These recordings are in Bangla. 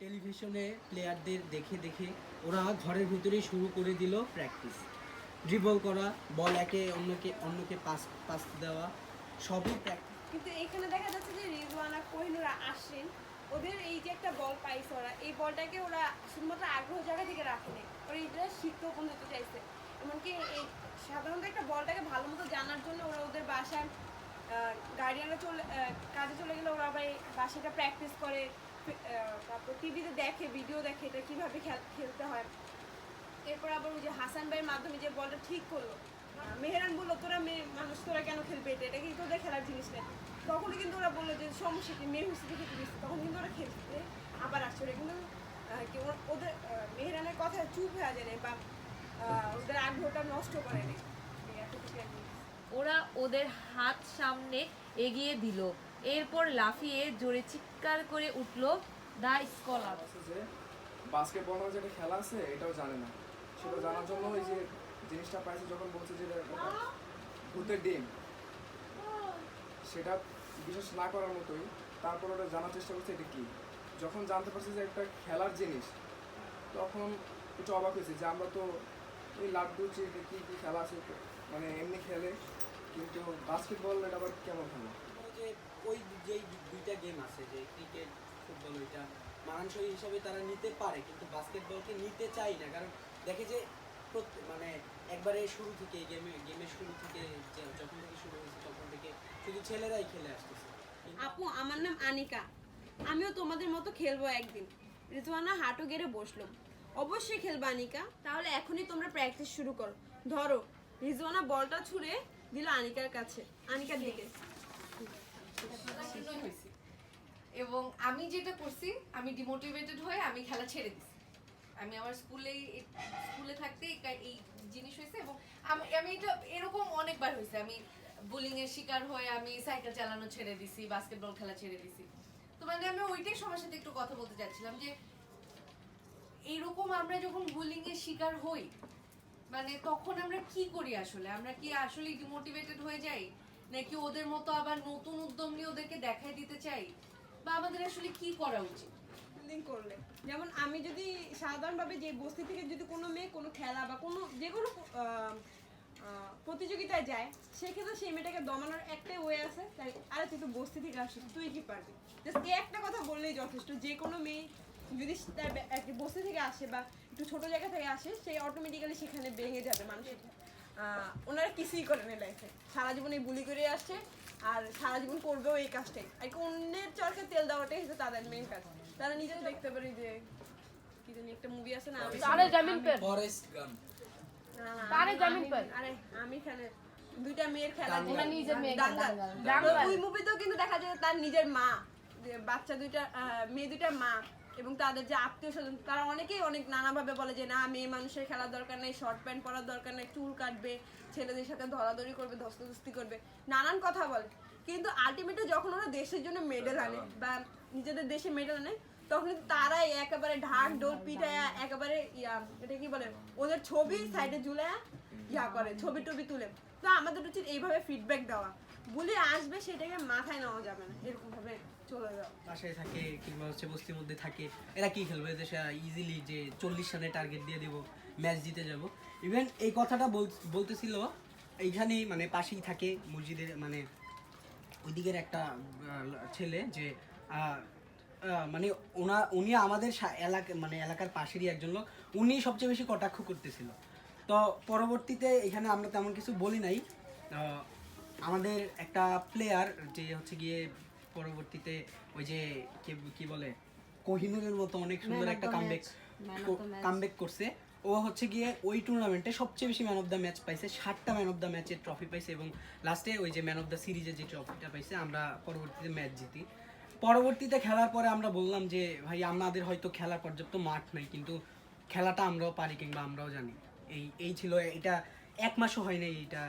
টেলিভিশনে প্লেয়ারদের দেখে দেখে ওরা ঘরের ভিতরেই শুরু করে দিল প্র্যাকটিস, ড্রিবল করা, বল একে অন্যকে পাস পাস দেওয়া, সবই প্র্যাকটিস। কিন্তু এখানে দেখা যাচ্ছে যে রিজওয়ানা কোহিনুরা আসেন, ওদের এই যে একটা বল পাইছে, ওরা এই বলটাকে ওরা শুধুমাত্র আগ্রহ জায়গা থেকে রাখেনি, ওরা এটা শিখতেও পর্যন্ত চাইছে। এমনকি এই সাধারণত একটা বলটাকে ভালো মতো জানার জন্য ওরা ওদের বাসায় গার্ডিয়ানরা কাজে চলে গেলে ওরা আবার বাসাটা প্র্যাকটিস করে, তারপর টিভিতে দেখে, ভিডিও দেখে এটা কীভাবে খেলতে হয়। এরপর আবার ওই যে হাসান ভাইয়ের মাধ্যমে যে বলটা ঠিক করলো, মেহেরান বললো তোরা মেয়ে মানুষ, তোরা কেন খেলবে, এটা কিন্তু ওদের খেলার জিনিস নেই। তখনই কিন্তু ওরা বললো যে সমস্যা কি, মেয়ে হুসিতে খেতে দিচ্ছে, তখন কিন্তু ওরা খেলতে আবার আসছে। ওরা কিন্তু ওদের মেহেরানের কথা চুপ হয়ে যায় বা ওদের আগ্রহটা নষ্ট করে নেই। ওরা ওদের হাত সামনে এগিয়ে দিল, এরপর লাফিয়ে জোরে চিৎকার করে উঠল দা স্কলার। বাস্কেটবল নামে যেটা খেলা আছে এটাও জানে না, সেটা জানার জন্য ওই যে জিনিসটা পাইছে যখন বলছে যে ভূতের ডিম, সেটা বিশ্বাস না করার মতোই। তারপর ওরা জানার চেষ্টা করছে এটা কি। যখন জানতে পারছে যে একটা খেলার জিনিস, তখন একটু অবাক হয়েছে যে আমরা তো ওই লাড্ডু চিড়ে কী কী খেলা আছে মানে এমনি খেলে, কিন্তু বাস্কেটবল এটা আবার কেমন খেলা। যে ওই যেই দুইটা গেম আছে, যে ক্রিকেট ফুটবল, ওইটা মানানসই হিসাবে তারা নিতে পারে, কিন্তু বাস্কেটবলকে নিতে চাই না। কারণ দেখে যে মানে একবারে শুরু থেকে গেমের শুরু থেকে যখন থেকে শুরু হয়েছে তখন থেকে শুধু ছেলেরাই খেলে আসতেছে। আপু আমার নাম আনিকা, আমিও তোমাদের মতো খেলবো একদিন। রিজওয়ানা হাঁটু গেড়ে বসলো। অবশ্যই খেলবো আনিকা, তাহলে এখনই তোমরা প্র্যাকটিস শুরু করো। ধরো। রিজওয়ানা বলটা ছুঁড়ে দিল আনিকার কাছে, আনিকার দিকে। এবং আমি যেটা করছি, আমি ডিমোটিভেটেড হয়ে আমি খেলা ছেড়ে দিছি। আমি আমার স্কুলে থাকতে এই জিনিস হয়েছে, এবং আমি এটা এরকম অনেকবার হয়েছে। আমি বুলিং এর শিকার হয়ে আমি সাইকেল চালানো ছেড়ে দিছি, বাস্কেটবল খেলা ছেড়ে দিছি। তো মানে আমি ওইটাই সবার সাথে একটু কথা বলতে চাচ্ছিলাম যে এইরকম আমরা যখন বুলিং এর শিকার হই, মানে তখন আমরা কি করি আসলে? আমরা কি আসলে ডিমোটিভেটেড হয়ে যাই, নাকি ওদের মতো আবার নতুন উদ্যম নিয়ে ওদেরকে দেখাই দিতে চাই, বা আমাদের আসলে কি করা উচিত? করলে যেমন আমি যদি সাধারণভাবে যে বস্তি থেকে যদি কোনো মেয়ে কোনো খেলা বা কোনো যে কোনো প্রতিযোগিতায় যায়, সেক্ষেত্রে সেই মেয়েটাকে দমানোর একটাই ওয়ে আছে, তাই আরে তুই তো বস্তি থেকে আসিস, তুই কি পারবি, জাস্ট এই একটা কথা বললেই যথেষ্ট। যে কোনো মেয়ে যদি তার বস্তি থেকে আসে বা একটু ছোটো জায়গা থেকে আসে, সে অটোমেটিক্যালি সেখানে ভেঙে যাবে। মানুষের ওনারা কিছুই করে নেই লাইফে, সারা জীবন এই বুলি করে আসছে আর সারা জীবন করবেও এই কাজটাই। আর কি অন্যের চরকে তেল দেওয়াটাই হচ্ছে তাদের মেইন কাজ। তারা নিজেরা দেখতে পারে যে কি জানি একটা মুভি আছে না, আরে আমি খেলে দুইটা মেয়ের খেলা, ওই মুভিতেও কিন্তু দেখা যায় তার নিজের মা, বাচ্চা দুইটা মেয়ে দুইটার মা এবং তাদের যে আত্মীয় স্বজন, তারা অনেকেই অনেক নানাভাবে বলে যে না, মেয়ে মানুষের খেলার দরকার নেই, শর্ট প্যান্ট পরার দরকার নেই, চুল কাটবে, ছেলেদের সাথে ধরাধরি করবে, ধস্তাধস্তি করবে, নানান কথা বলে। কিন্তু আলটিমেটলি যখন ওরা দেশের জন্য মেডেল আনে বা নিজেদের দেশে মেডেল আনে, তখন কিন্তু তারাই একেবারে ঢাক ঢোল পিঠায়া একেবারে এটা কি বলে, ওদের ছবি সাইডে ঝুলায়া করে, ছবি টবি তুলে। তো আমাদের উচিত এইভাবে ফিডব্যাক দেওয়া, বলে আসবে সেটাকে মাথায় নেওয়া যাবে না, এরকম ভাবে চলে যাওয়া। বাসায় থাকে কিংবা হচ্ছে বস্তির মধ্যে থাকে, এরা কি খেলবে? দেশে ইজিলি যে 40 রানে টার্গেট দিয়ে দেবো, ম্যাচ জিতে যাব। ইভেন এই কথাটা বলতেছিল এইখানেই, মানে পাশেই থাকে মসজিদের, মানে ওই দিকের একটা ছেলে, যে মানে উনি আমাদের এলাকার পাশেরই একজন লোক, উনি সবচেয়ে বেশি কটাক্ষ করতেছিল। তো পরবর্তীতে এখানে আমরা তেমন কিছু বলি নাই। আমাদের একটা প্লেয়ার যে হচ্ছে গিয়ে পরবর্তীতে ওই যে কি বলে কোহিনুরের মতো অনেক সুন্দর একটা কামব্যাক করছে। ও হচ্ছে গিয়ে ওই টুর্নামেন্টে সবচেয়ে বেশি ম্যান অফ দ্য ম্যাচ পাইছে, 7টা ম্যান অফ দ্য ম্যাচের ট্রফি পাইছে, এবং লাস্টে ওই যে ম্যান অফ দ্য সিরিজের যে ট্রফিটা পাইছে, আমরা পরবর্তীতে ম্যাচ জিতি। পরবর্তীতে খেলার পরে আমরা বললাম যে ভাই, আমাদের হয়তো খেলার পর্যাপ্ত মাঠ নাই, কিন্তু খেলাটা আমরাও পারি কিংবা আমরাও জানি। এই ছিল, এটা 1 মাসও হয় নাই এটা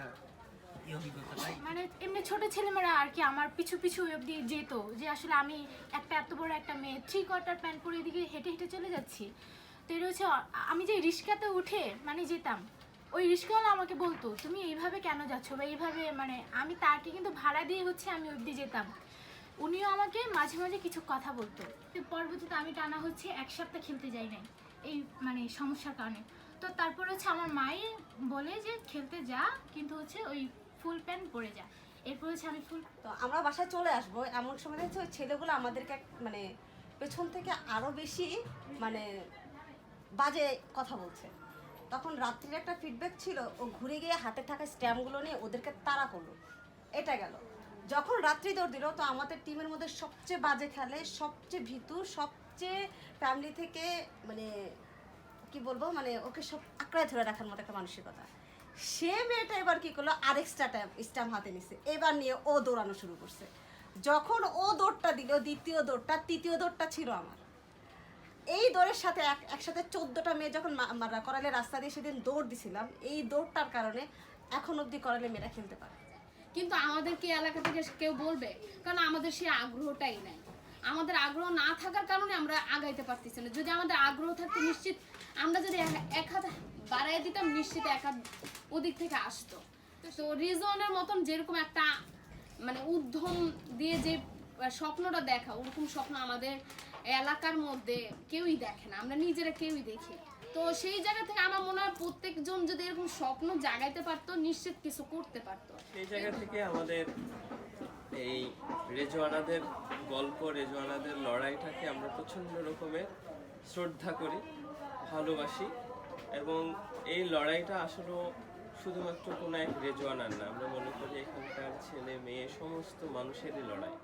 এই অভিজ্ঞতাটাই। মানে এমনি ছোট ছেলেমেয়েরা আর কি আমার পিছু পিছু অব্দি যেত, যে আসলে আমি একটা এত বড় একটা মেয়ে 3/4 প্যান্ট পরে এদিকে হেঁটে হেঁটে চলে যাচ্ছি। তো এটা হচ্ছে আমি যে রিক্সাতে উঠে মানে যেতাম, ওই রিক্সাওয়ালা আমাকে বলতো তুমি এইভাবে কেন যাচ্ছ বা এইভাবে, মানে আমি তাকে কিন্তু ভাড়া দিয়ে হচ্ছে আমি অব্দি যেতাম। উনিও আমাকে মাঝে মাঝে কিছু কথা বলতো। পরবর্তীতে আমি টানা হচ্ছে 1 সপ্তাহ খেলতে যাই নাই এই মানে সমস্যার কারণে। তো তারপর হচ্ছে আমার মাই বলে যে খেলতে যা, কিন্তু হচ্ছে ওই ফুল প্যান্ট পরে যা। এরপর হচ্ছে আমি তো আমরা বাসায় চলে আসবো, এমন সময় হচ্ছে ওই ছেলেগুলো আমাদেরকে মানে পেছন থেকে আরও বেশি মানে বাজে কথা বলছে। তখন রাত্রির একটা ফিডব্যাক ছিল, ও ঘুরে গিয়ে হাতে থাকা স্ট্যাম্পগুলো নিয়ে ওদেরকে তাড়া করলো। এটা গেল। যখন রাত্রি দৌড় দিল, তো আমাদের টিমের মধ্যে সবচেয়ে বাজে খেলে, সবচেয়ে ভীতু, সবচেয়ে ফ্যামিলি থেকে মানে কি বলবো, মানে ওকে সব আঁকড়ায় ধরে রাখার মতো একটা মানসিকতা। সে মেয়েটা এবার কি করলো, আরেকটা স্ট্যাম্প হাতে নিছে, এবার নিয়ে ও দৌড়ানো শুরু করছে। যখন ও দৌড়টা দিল, দ্বিতীয় দৌড়টা, তৃতীয় দৌড়টা ছিল আমার। এই দৌড়ের সাথে একসাথে 14টা মেয়ে যখন করালে রাস্তা দিয়ে সেদিন দৌড় দিছিলাম, এই দৌড়টার কারণে এখন অবধি করালে মেয়েরা খেলতে পারে। কিন্তু আমাদেরকে এলাকা থেকে কেউ বলবে, কারণ আমাদের সেই আগ্রহটাই নাই। আমাদের আগ্রহ না থাকার কারণে আমরা আগাইতে পারতেছি না। যদি আমাদের আগ্রহ থাকতো, নিশ্চিত আমরা যদি এক হাত বাড়াই দিতাম, নিশ্চিত এক হাত ওদিক থেকে আসতো। তো রিজওয়ানের মতন যেরকম একটা মানে উদ্যম দিয়ে যে স্বপ্নটা দেখা, ওরকম স্বপ্ন আমাদের এলাকার মধ্যে কেউই দেখে না, আমরা নিজেরা কেউই দেখি। তো সেই জায়গা থেকে আমার মনে হয় প্রত্যেকজন যদি এরকম স্বপ্ন জাগাইতে পারতো, নিশ্চিত কিছু করতে পারতো। সেই জায়গা থেকে আমাদের এই রেজওয়ানাদের গল্প, রেজওয়ানাদের লড়াইটাকে আমরা প্রচণ্ড রকমের শ্রদ্ধা করি, ভালোবাসি। এবং এই লড়াইটা আসলে শুধুমাত্র কোনো এক রেজওয়ানার না, আমরা মনে করি এখানকার ছেলে মেয়ে সমস্ত মানুষেরই লড়াই।